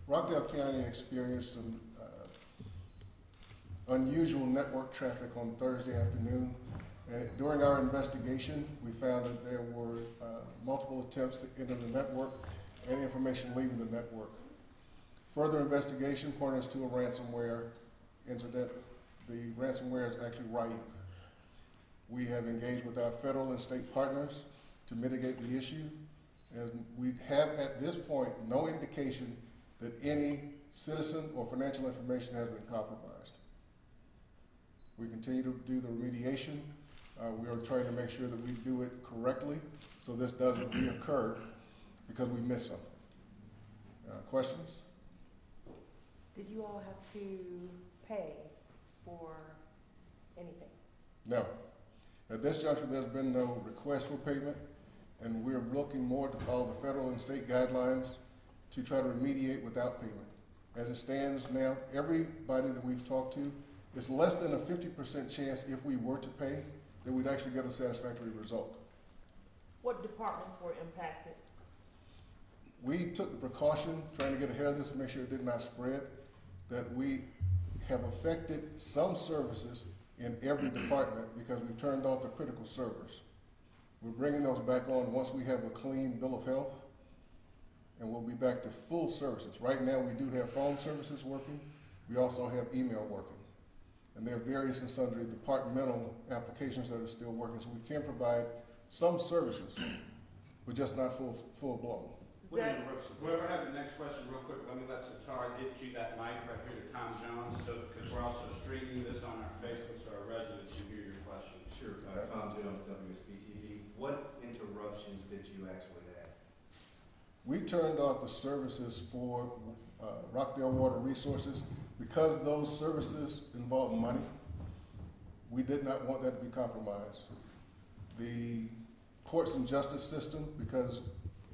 Rockdale County experienced some unusual network traffic on Thursday afternoon. And during our investigation, we found that there were multiple attempts to enter the network and information leaving the network. Further investigation pointed us to a ransomware incident. The ransomware is actually ripe. We have engaged with our federal and state partners to mitigate the issue, and we have at this point no indication that any citizen or financial information has been compromised. We continue to do the remediation. We are trying to make sure that we do it correctly so this doesn't reoccur because we missed something. Questions? Did you all have to pay for anything? No. At this juncture, there's been no request for payment, and we're looking more to follow the federal and state guidelines to try to remediate without payment. As it stands now, everybody that we've talked to, it's less than a 50% chance if we were to pay that we'd actually get a satisfactory result. What departments were impacted? We took the precaution, trying to get ahead of this to make sure it did not spread, that we have affected some services in every department because we've turned off the critical servers. We're bringing those back on once we have a clean bill of health, and we'll be back to full services. Right now we do have phone services working. We also have email working. And there are various and sundry departmental applications that are still working, so we can provide some services, but just not full blown. Whoever has the next question, real quick, let me let Satara get you that mic right here to Tom Jones, because we're also streaming this on our Facebook so our residents can hear your question. Sure. Tom Jones, WSBTV. What interruptions did you actually have? We turned off the services for Rockdale Water Resources because those services involve money. We did not want that to be compromised. The courts and justice system, because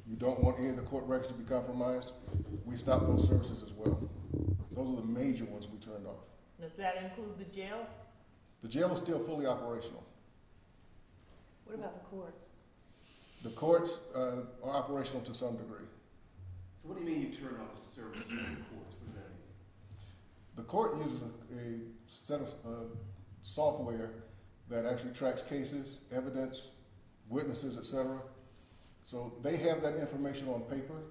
you don't want any of the court records to be compromised, we stopped those services as well. Those are the major ones we turned off. Does that include the jails? The jail is still fully operational. What about the courts? The courts are operational to some degree. So what do you mean you turn off the service in the courts? What does that mean? The court uses a set of software that actually tracks cases, evidence, witnesses, etc. So they have that information on paper,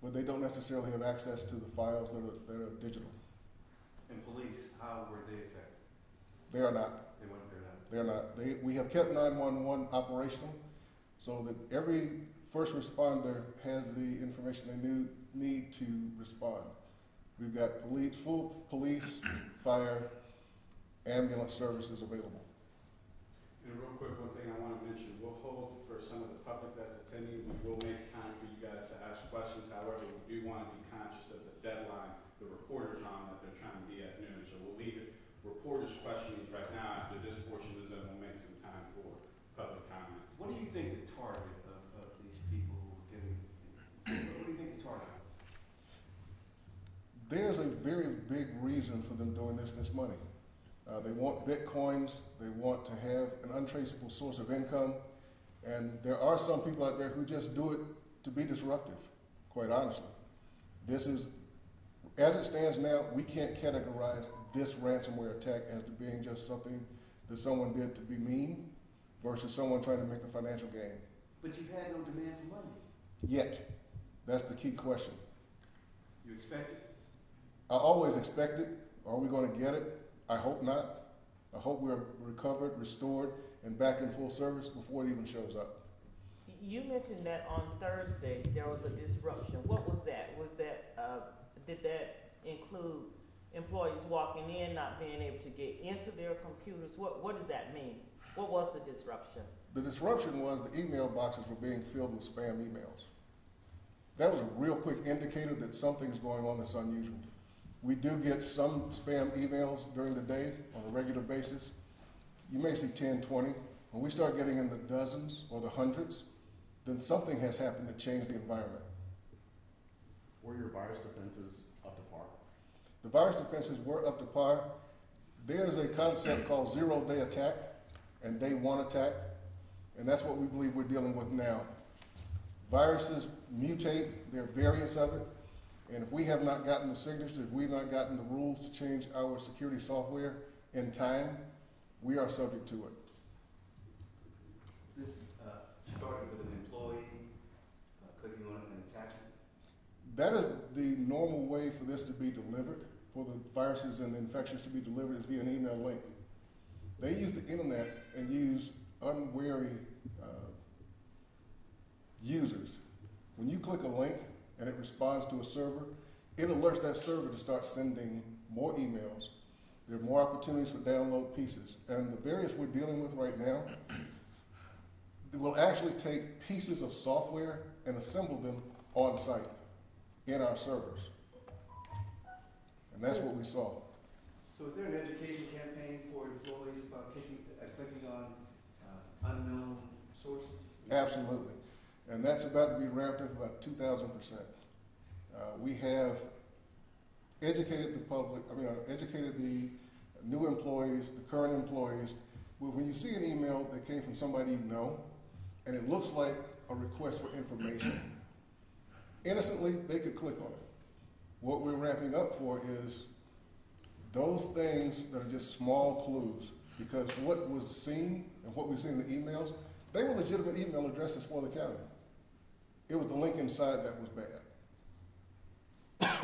but they don't necessarily have access to the files that are digital. And police, how were they affected? They are not. They weren't, they're not. We have kept 911 operational so that every first responder has the information they need to respond. We've got full police, fire, ambulance services available. And real quick, one thing I want to mention, we'll hold for some of the public that's attending, we will make time for you guys to ask questions. However, we do want to be conscious of the deadline the reporter's on, that they're trying to be at noon. So we'll leave it reporters' questionings right now. After this portion is done, we'll make some time for public comment. What do you think the target of these people who are getting, what do you think the target is? There's a very big reason for them doing this money. They want bitcoins, they want to have an untraceable source of income, and there are some people out there who just do it to be disruptive, quite honestly. This is, as it stands now, we can't categorize this ransomware attack as to being just something that someone did to be mean versus someone trying to make a financial gain. But you've had no demand for money. Yet. That's the key question. You expect it? I always expect it. Are we going to get it? I hope not. I hope we're recovered, restored, and back in full service before it even shows up. You mentioned that on Thursday there was a disruption. What was that? Did that include employees walking in, not being able to get into their computers? What does that mean? What was the disruption? The disruption was the email boxes were being filled with spam emails. That was a real quick indicator that something's going on that's unusual. We do get some spam emails during the day on a regular basis. You may see 10, 20. When we start getting in the dozens or the hundreds, then something has happened to change the environment. Were your virus defenses up to par? The virus defenses were up to par. There's a concept called zero-day attack and day one attack, and that's what we believe we're dealing with now. Viruses mutate, there are variants of it. And if we have not gotten the signatures, if we've not gotten the rules to change our security software in time, we are subject to it. This started with an employee clicking on an attachment. That is the normal way for this to be delivered, for the viruses and the infections to be delivered, is via an email link. They use the internet and use unwary users. When you click a link and it responds to a server, it alerts that server to start sending more emails. There are more opportunities for download pieces. And the variants we're dealing with right now, will actually take pieces of software and assemble them on site in our servers. And that's what we saw. So is there an education campaign for employees about clicking on unknown sources? Absolutely. And that's about to be ramped up about 2,000%. We have educated the public, educated the new employees, the current employees. Well, when you see an email that came from somebody you know, and it looks like a request for information, innocently, they could click on it. What we're ramping up for is those things that are just small clues, because what was seen and what we've seen in the emails, they were legitimate email addresses for the county. It was the link inside that was bad.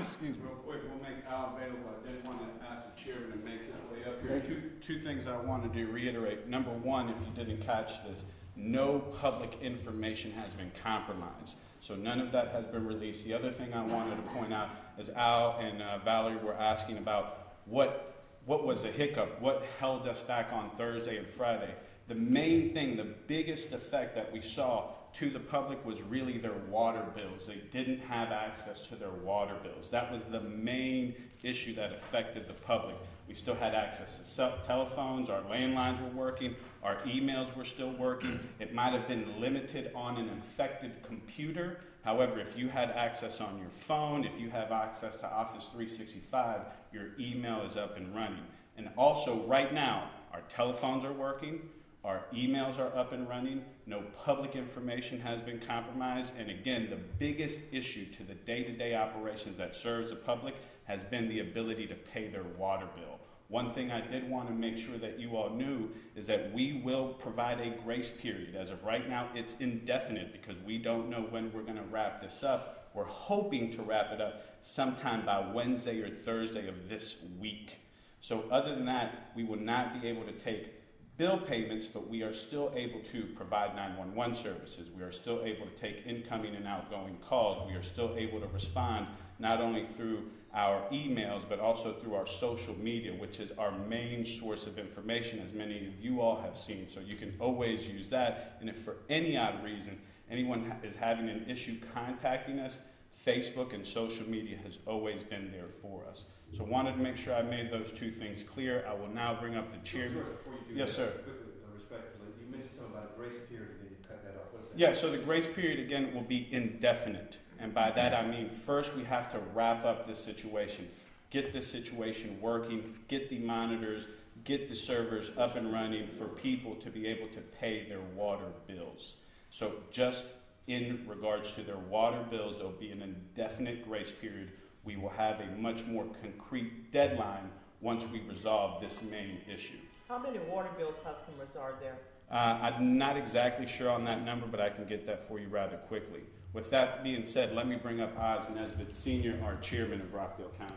Excuse me. Real quick, we'll make Al available. I did want to ask the chairman to make his way up here. Two things I wanted to reiterate. Number one, if you didn't catch this, no public information has been compromised. So none of that has been released. The other thing I wanted to point out is Al and Valerie were asking about what was the hiccup, what held us back on Thursday and Friday. The main thing, the biggest effect that we saw to the public was really their water bills. They didn't have access to their water bills. That was the main issue that affected the public. We still had access to telephones, our landlines were working, our emails were still working. It might have been limited on an infected computer. However, if you had access on your phone, if you have access to Office 365, your email is up and running. And also right now, our telephones are working, our emails are up and running, no public information has been compromised, and again, the biggest issue to the day-to-day operations that serves the public has been the ability to pay their water bill. One thing I did want to make sure that you all knew is that we will provide a grace period. As of right now, it's indefinite because we don't know when we're going to wrap this up. We're hoping to wrap it up sometime by Wednesday or Thursday of this week. So other than that, we will not be able to take bill payments, but we are still able to provide 911 services. We are still able to take incoming and outgoing calls. We are still able to respond not only through our emails, but also through our social media, which is our main source of information, as many of you all have seen. So you can always use that. And if for any odd reason anyone is having an issue contacting us, Facebook and social media has always been there for us. So wanted to make sure I made those two things clear. I will now bring up the chairman. George, before you do yes, that, sir. Quickly, respectfully, you mentioned something about a grace period and then you cut that off. What is that? Yeah, so the grace period, again, will be indefinite. And by that I mean first we have to wrap up this situation, get this situation working, get the monitors, get the servers up and running for people to be able to pay their water bills. So just in regards to their water bills, there'll be an indefinite grace period. We will have a much more concrete deadline once we resolve this main issue. How many water bill customers are there? I'm not exactly sure on that number, but I can get that for you rather quickly. With that being said, let me bring up Oz Nesbitt, Sr., our chairman of Rockdale County.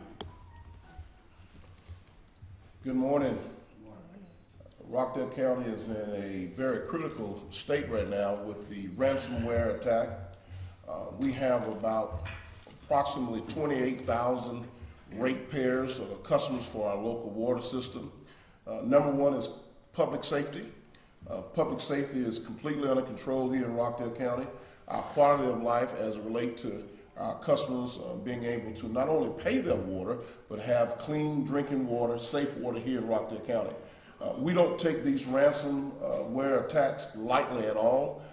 Good morning. Rockdale County is in a very critical state right now with the ransomware attack. We have about approximately 28,000 ratepayers or customers for our local water system. Number one is public safety. Public safety is completely under control here in Rockdale County. Our quality of life as it relates to our customers being able to not only pay their water, but have clean drinking water, safe water here in Rockdale County. We don't take these ransomware attacks lightly at all.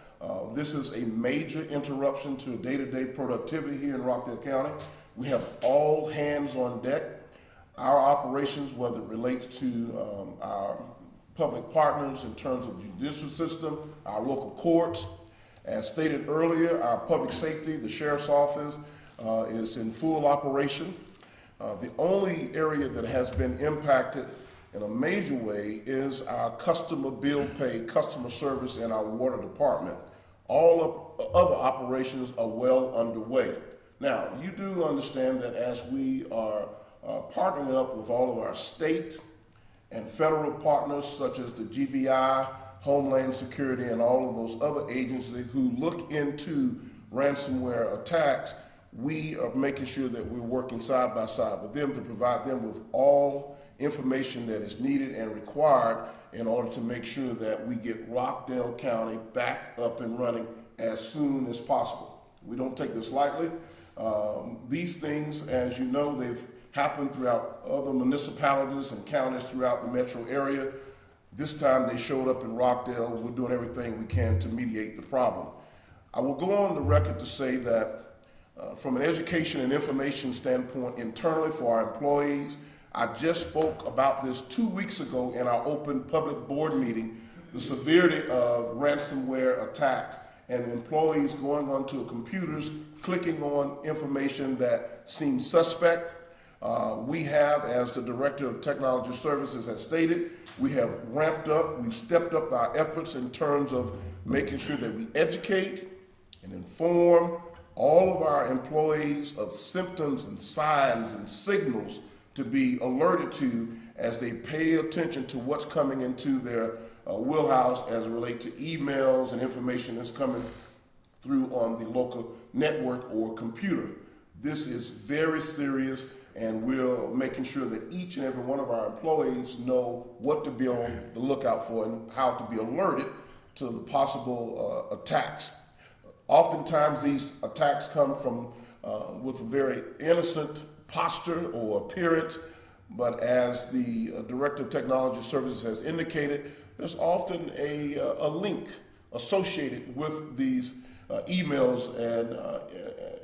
This is a major interruption to day-to-day productivity here in Rockdale County. We have all hands on deck. Our operations, whether it relates to our public partners in terms of the judicial system, our local courts, as stated earlier, our public safety, the sheriff's office, is in full operation. The only area that has been impacted in a major way is our customer bill pay, customer service in our water department. All of other operations are well underway. Now, you do understand that as we are partnering up with all of our state and federal partners such as the GBI, Homeland Security, and all of those other agencies who look into ransomware attacks, we are making sure that we're working side by side with them to provide them with all information that is needed and required in order to make sure that we get Rockdale County back up and running as soon as possible. We don't take this lightly. These things, as you know, they've happened throughout other municipalities and counties throughout the metro area. This time they showed up in Rockdale. We're doing everything we can to mediate the problem. I will go on the record to say that from an education and information standpoint internally for our employees, I just spoke about this 2 weeks ago in our open public board meeting, the severity of ransomware attacks and employees going onto computers, clicking on information that seems suspect. We have, as the Director of Technology Services has stated, we have ramped up, we've stepped up our efforts in terms of making sure that we educate and inform all of our employees of symptoms and signs and signals to be alerted to as they pay attention to what's coming into their wheelhouse as it relates to emails and information that's coming through on the local network or computer. This is very serious, and we're making sure that each and every one of our employees know what to be on the lookout for and how to be alerted to the possible attacks. Oftentimes these attacks come from with a very innocent posture or appearance, but as the Director of Technology Services has indicated, there's often a link associated with these emails, and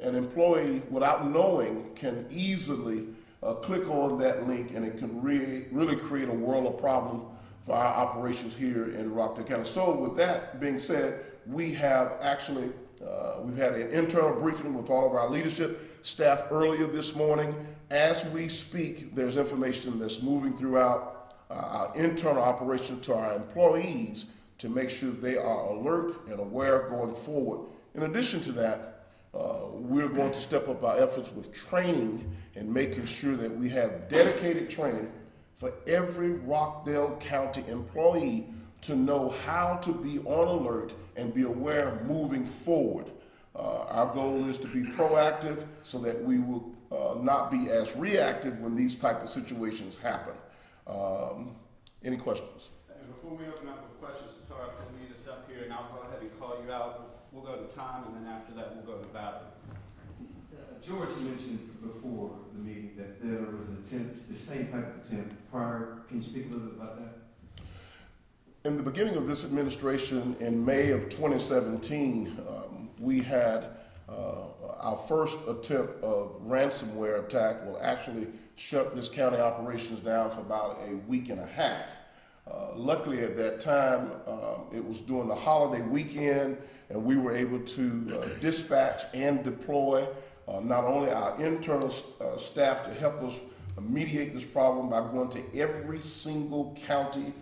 an employee, without knowing, can easily click on that link, and it can really create a world of problem for our operations here in Rockdale County. So with that being said, we have actually we've had an internal briefing with all of our leadership staff earlier this morning. As we speak, there's information that's moving throughout our internal operation to our employees to make sure they are alert and aware going forward. In addition to that, we're going to step up our efforts with training and making sure that we have dedicated training for every Rockdale County employee to know how to be on alert and be aware moving forward. Our goal is to be proactive so that we will not be as reactive when these type of situations happen. Any questions? Before we open up with questions, Tara, if you'll meet us up here, and I'll go ahead and call you out. We'll go to Tom, and then after that, we'll go to Valerie. George mentioned before the meeting that there was an attempt, the same type of attempt prior. Can you speak a little bit about that? In the beginning of this administration, in May of 2017, we had our first attempt of ransomware attack will actually shut this county operations down for about a week and a half. Luckily at that time, it was during the holiday weekend, and we were able to dispatch and deploy not only our internal staff to help us mediate this problem by going to every single county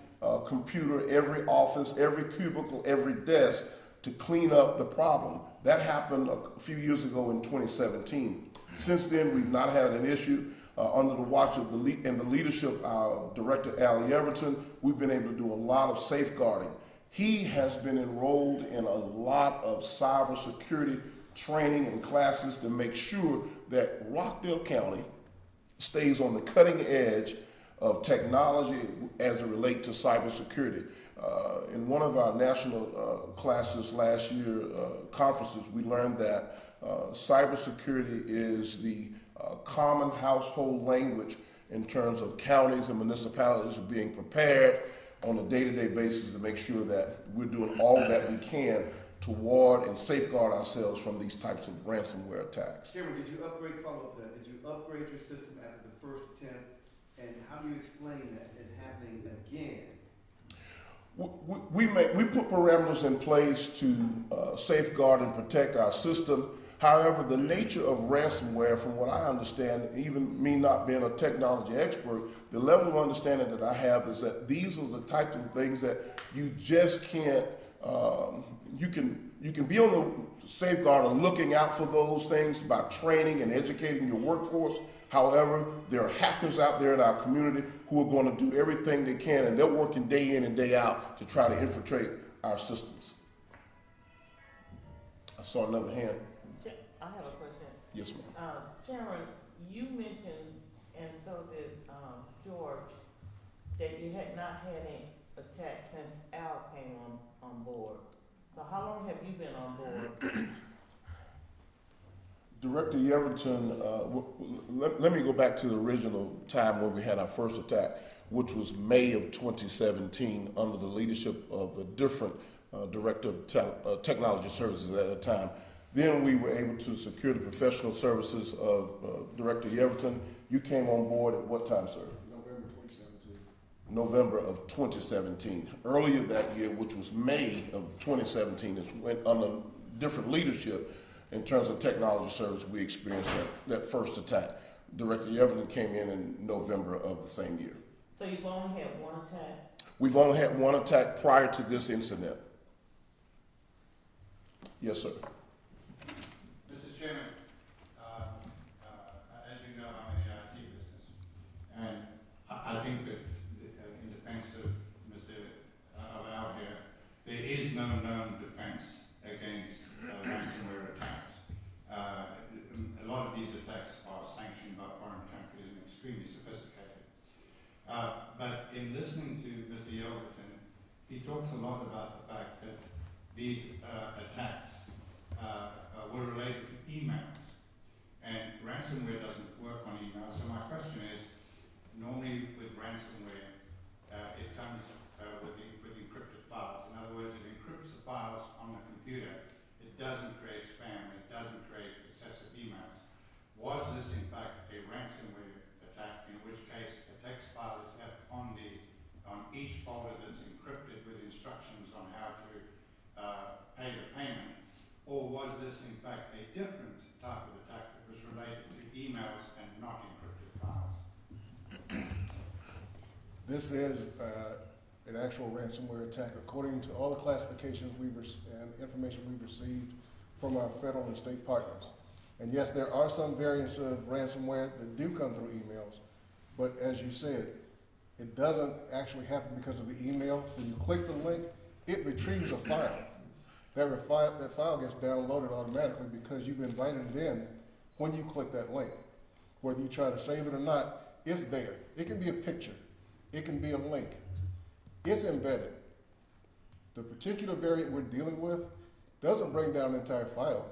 computer, every office, every cubicle, every desk to clean up the problem. That happened a few years ago in 2017. Since then, we've not had an issue. Under the watch of the leadership, our Director Al Everton, we've been able to do a lot of safeguarding. He has been enrolled in a lot of cybersecurity training and classes to make sure that Rockdale County stays on the cutting edge of technology as it relates to cybersecurity. In one of our national classes last year, conferences, we learned that cybersecurity is the common household language in terms of counties and municipalities being prepared on a day-to-day basis to make sure that we're doing all that we can to ward and safeguard ourselves from these types of ransomware attacks. Chairman, did you follow up that? Did you upgrade your system after the first attempt? And how do you explain that it's happening again? We put parameters in place to safeguard and protect our system. However, the nature of ransomware, from what I understand, even me not being a technology expert, the level of understanding that I have is that these are the types of things that you just can't, you can be on the safeguard of looking out for those things by training and educating your workforce. However, there are hackers out there in our community who are going to do everything they can, and they're working day in and day out to try to infiltrate our systems. I saw another hand. I have a question. Yes, ma'am. Sharon, you mentioned, and so did George, that you had not had any attack since Al came on board. So how long have you been on board? Director Yeverton, let me go back to the original time when we had our first attack, which was May of 2017 under the leadership of a different director of technology services at the time. Then we were able to secure the professional services of Director Yeverton. You came on board at what time, sir? November 2017. November of 2017. Earlier that year, which was May of 2017, is when under different leadership in terms of technology service, we experienced that first attack. Director Yeverton came in November of the same year. So you've only had one attack? We've only had one attack prior to this incident. Yes, sir. Mr. Chairman, as you know, I'm in the IT business, and I think that in defense of Mr. Al here, there is no known defense against ransomware attacks. A lot of these attacks are sanctioned by foreign countries and extremely sophisticated. But in listening to Mr. Yelverton, he talks a lot about the fact that these attacks were related to emails, and ransomware doesn't work on emails. So my question is, normally with ransomware, it comes with encrypted files. In other words, it encrypts the files on the computer. It doesn't create spam. It doesn't create excessive emails. Was this in fact a ransomware attack? In which case, a text file is left on each folder that's encrypted with instructions on how to pay the payment, or was this in fact a different type of attack that was related to emails and not encrypted files? This is an actual ransomware attack according to all the classifications and information we've received from our federal and state partners. And yes, there are some variants of ransomware that do come through emails, but as you said, it doesn't actually happen because of the email. When you click the link, it retrieves a file. That file gets downloaded automatically because you've invited it in when you click that link. Whether you try to save it or not, it's there. It can be a picture. It can be a link. It's embedded. The particular variant we're dealing with doesn't bring down the entire file.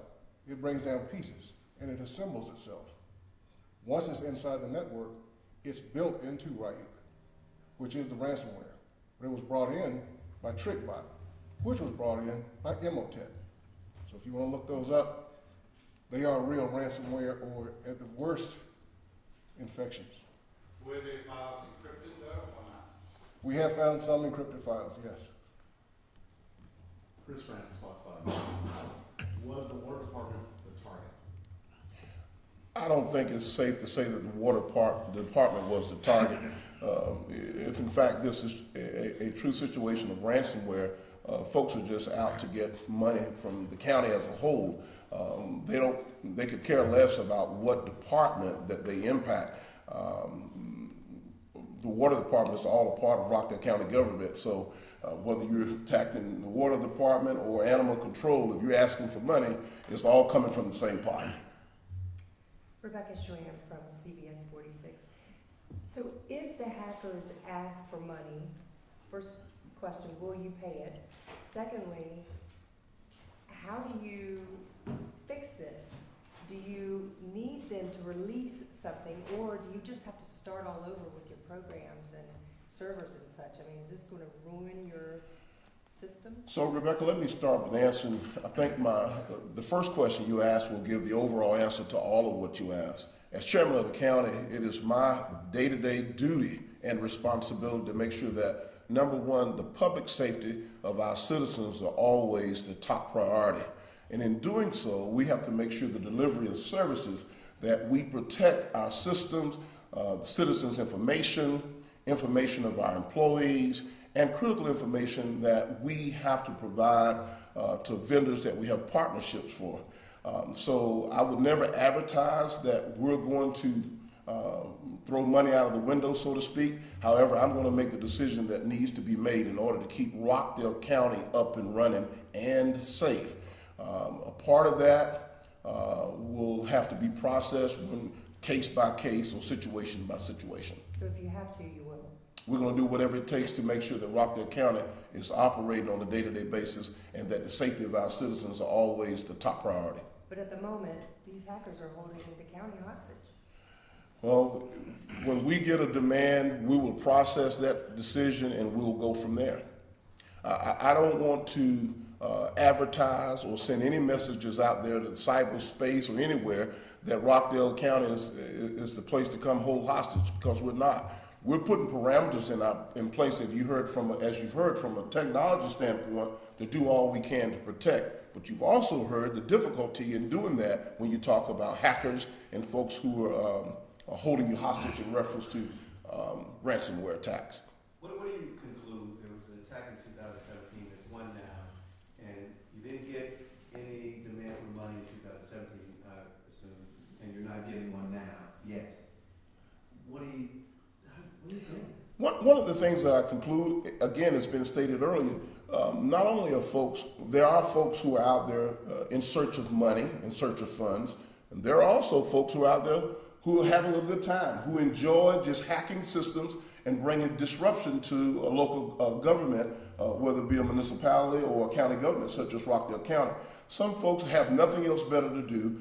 It brings down pieces, and it assembles itself. Once it's inside the network, it's built into Ryuk, which is the ransomware. But it was brought in by TrickBot, which was brought in by Emotech. So if you want to look those up, they are real ransomware, or at the worst, infections. Were the files encrypted though, or not? We have found some encrypted files, yes. Chris Francis, Fox 5. Was the War Department the target? I don't think it's safe to say that the department was the target. If in fact this is a true situation of ransomware, folks are just out to get money from the county as a whole. They could care less about what department that they impact. The water department is all a part of Rockdale County government, so whether you're attacking the water department or animal control, if you're asking for money, it's all coming from the same pot. Rebecca Schramm from CBS 46. So if the hackers ask for money, first question, will you pay it? Secondly, how do you fix this? Do you need them to release something, or do you just have to start all over with your programs and servers and such? I mean, is this going to ruin your system? So, Rebecca, let me start with answering. I think the first question you asked will give the overall answer to all of what you asked. As chairman of the county, it is my day-to-day duty and responsibility to make sure that, number one, the public safety of our citizens are always the top priority. And in doing so, we have to make sure the delivery of services that we protect our systems, citizens' information, information of our employees, and critical information that we have to provide to vendors that we have partnerships for. So I would never advertise that we're going to throw money out of the window, so to speak. However, I'm going to make the decision that needs to be made in order to keep Rockdale County up and running and safe. A part of that will have to be processed when case by case or situation by situation. So if you have to, you will. We're going to do whatever it takes to make sure that Rockdale County is operating on a day-to-day basis and that the safety of our citizens are always the top priority. But at the moment, these hackers are holding the county hostage. Well, when we get a demand, we will process that decision and we'll go from there. I don't want to advertise or send any messages out there to cyberspace or anywhere that Rockdale County is the place to come hold hostage, because we're not. We're putting parameters in place, as you've heard from a technology standpoint, to do all we can to protect. But you've also heard the difficulty in doing that when you talk about hackers and folks who are holding you hostage in reference to ransomware attacks. What do you conclude? There was an attack in 2017, there's one now, and you didn't get any demand for money in 2017, I assume, and you're not getting one now, yet. What do you think? One of the things that I conclude, again, it's been stated earlier, not only there are folks who are out there in search of money, in search of funds, and there are also folks who are out there who are having a good time, who enjoy just hacking systems and bringing disruption to a local government, whether it be a municipality or a county government such as Rockdale County. Some folks have nothing else better to do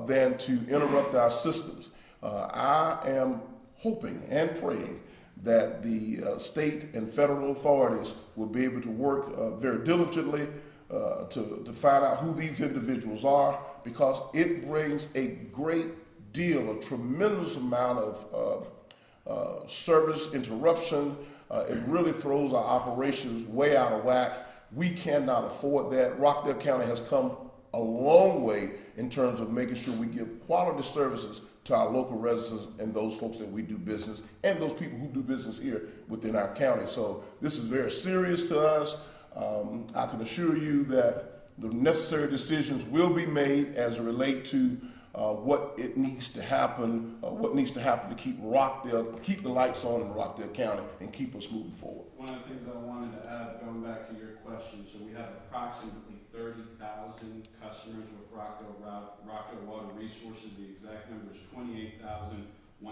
than to interrupt our systems. I am hoping and praying that the state and federal authorities will be able to work very diligently to find out who these individuals are, because it brings a great deal, a tremendous amount of service interruption. It really throws our operations way out of whack. We cannot afford that. Rockdale County has come a long way in terms of making sure we give quality services to our local residents and those folks that we do business, and those people who do business here within our county. So this is very serious to us. I can assure you that the necessary decisions will be made as it relates to what it needs to happen, to keep the lights on in Rockdale County and keep us moving forward. One of the things I wanted to add, going back to your question, so we have approximately 30,000 customers with Rockdale Water Resources. The exact number is 28,132.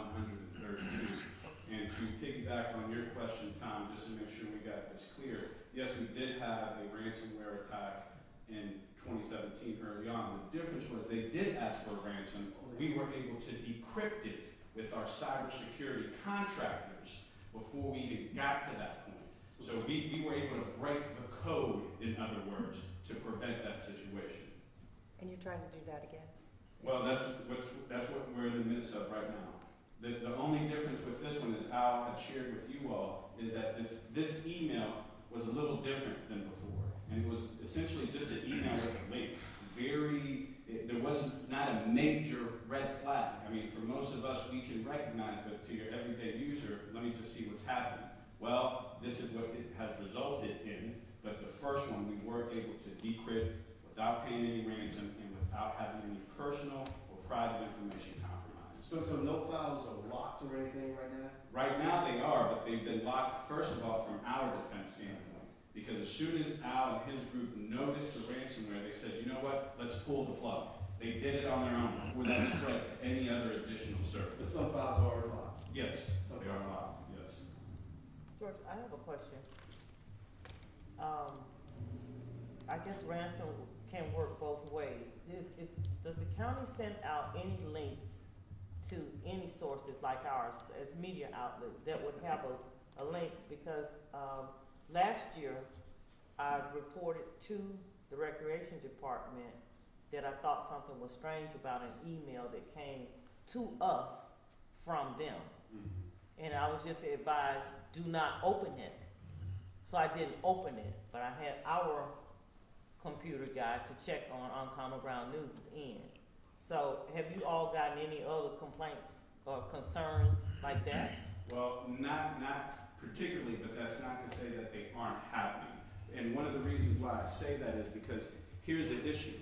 And to piggyback on your question, Tom, just to make sure we got this clear, yes, we did have a ransomware attack in 2017 early on. The difference was they did ask for a ransom. We were able to decrypt it with our cybersecurity contractors before we even got to that point. So we were able to break the code, in other words, to prevent that situation. And you're trying to do that again? Well, that's what we're in the midst of right now. The only difference with this one, as Al had shared with you all, is that this email was a little different than before. And it was essentially just an email with a link. There wasn't not a major red flag. I mean, for most of us, we can recognize, but to your everyday user, let me just see what's happening. Well, this is what it has resulted in, but the first one we were able to decrypt without paying any ransom and without having any personal or private information compromised. So no files are locked or anything right now? Right now they are, but they've been locked, first of all, from our defense standpoint. Because as soon as Al and his group noticed the ransomware, they said, you know what, let's pull the plug. They did it on their own before that spread to any other additional service. But some files are already locked. Yes, they are locked, yes. George, I have a question. I guess ransom can work both ways. Does the county send out any links to any sources like ours, as media outlets, that would have a link? Because last year, I reported to the Recreation Department that I thought something was strange about an email that came to us from them. Mm-hmm. And I was just advised, do not open it. So I didn't open it, but I had our computer guy to check on Uncommon Ground News' end. So have you all gotten any other complaints or concerns like that? Well, not particularly, but that's not to say that they aren't happening. And one of the reasons why I say that is because here's the issue.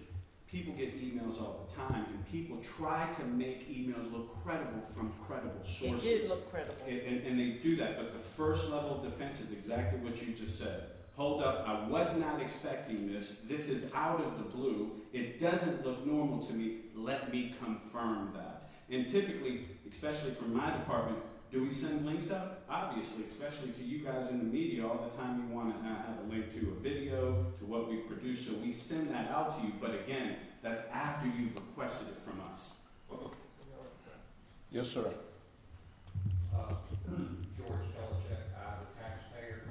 People get emails all the time, and people try to make emails look credible from credible sources. It did look credible. And they do that, but the first level of defense is exactly what you just said. Hold up, I was not expecting this. This is out of the blue. It doesn't look normal to me. Let me confirm that. And typically, especially from my department, do we send links out? Obviously, especially to you guys in the media, all the time you want to have a link to a video, to what we've produced, so we send that out to you, but again, that's after you've requested it from us. Yes, sir. George Belichick, I'm a taxpayer.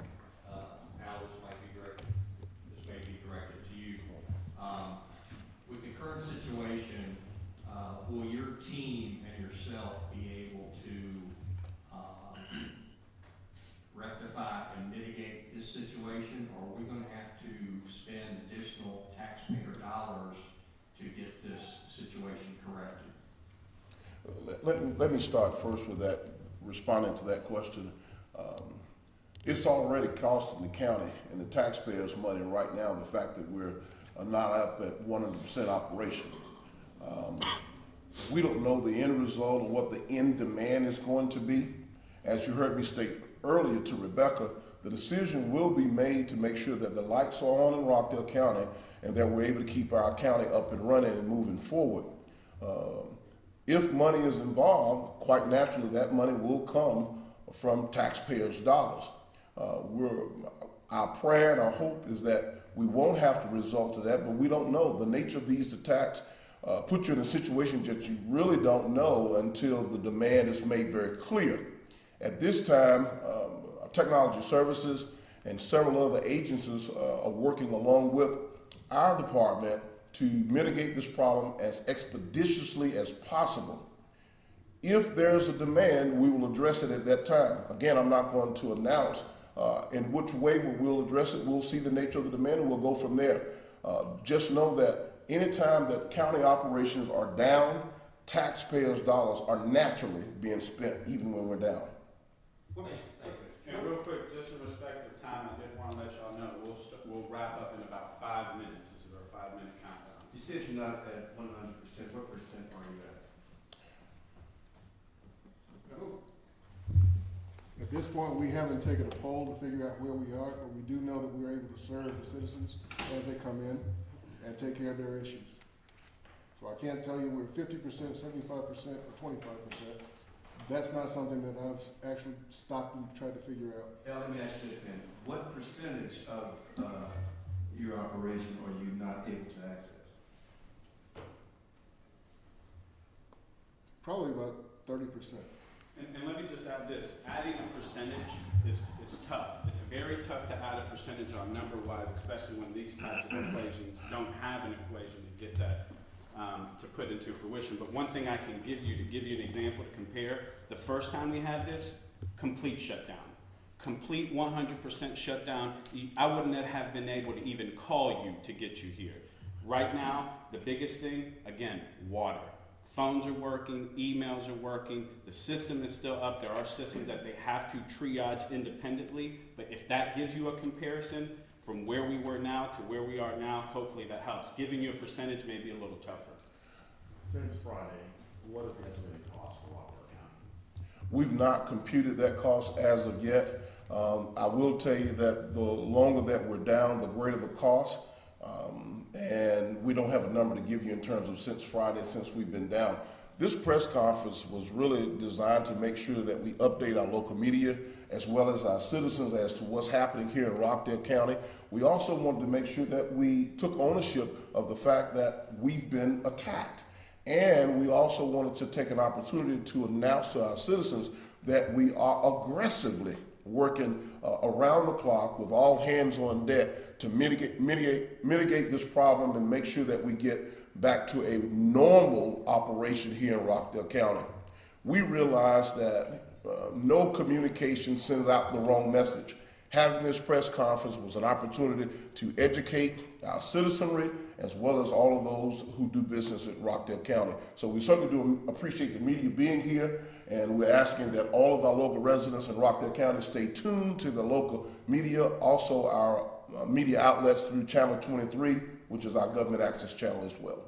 Al, this may be directed to you. With the current situation, will your team and yourself be able to rectify and mitigate this situation, or are we going to have to spend additional taxpayer dollars to get this situation corrected? Let me start first with that, responding to that question. It's already costing the county and the taxpayers money right now, the fact that we're not up at 100% operation. We don't know the end result and what the end demand is going to be. As you heard me state earlier to Rebecca, the decision will be made to make sure that the lights are on in Rockdale County and that we're able to keep our county up and running and moving forward. If money is involved, quite naturally that money will come from taxpayers' dollars. Our prayer and our hope is that we won't have to resort to that, but we don't know. The nature of these attacks put you in a situation that you really don't know until the demand is made very clear. At this time, Technology Services and several other agencies are working along with our department to mitigate this problem as expeditiously as possible. If there's a demand, we will address it at that time. Again, I'm not going to announce in which way we'll address it. We'll see the nature of the demand and we'll go from there. Just know that anytime that county operations are down, taxpayers' dollars are naturally being spent even when we're down. And real quick, just in respect of time, I did want to let y'all know, we'll wrap up in about 5 minutes. This is our 5-minute countdown. You said you're not at 100%. What percent are you at? At this point, we haven't taken a poll to figure out where we are, but we do know that we're able to serve the citizens as they come in and take care of their issues. So I can't tell you we're 50%, 75%, or 25%. That's not something that I've actually stopped and tried to figure out. Let me ask you this then. What percentage of your operation are you not able to access? Probably about 30%. And let me just add this, adding a percentage is tough. It's very tough to add a percentage on number-wise, especially when these types of equations don't have an equation to get that to put into fruition. But one thing I can give you, to give you an example to compare, the first time we had this, complete shutdown. Complete 100% shutdown. I wouldn't have been able to even call you to get you here. Right now, the biggest thing, again, water. Phones are working, emails are working, the system is still up. There are systems that they have to triage independently, but if that gives you a comparison from where we were now to where we are now, hopefully that helps. Giving you a percentage may be a little tougher. Since Friday, what is the estimated cost for Rockdale County? We've not computed that cost as of yet. I will tell you that the longer that we're down, the greater the cost. And we don't have a number to give you in terms of since Friday, since we've been down. This press conference was really designed to make sure that we update our local media as well as our citizens as to what's happening here in Rockdale County. We also wanted to make sure that we took ownership of the fact that we've been attacked. And we also wanted to take an opportunity to announce to our citizens that we are aggressively working around the clock with all hands on deck to mitigate this problem and make sure that we get back to a normal operation here in Rockdale County. We realize that no communication sends out the wrong message. Having this press conference was an opportunity to educate our citizenry as well as all of those who do business at Rockdale County. So we certainly do appreciate the media being here, and we're asking that all of our local residents in Rockdale County stay tuned to the local media, also our media outlets through Channel 23, which is our government access channel as well.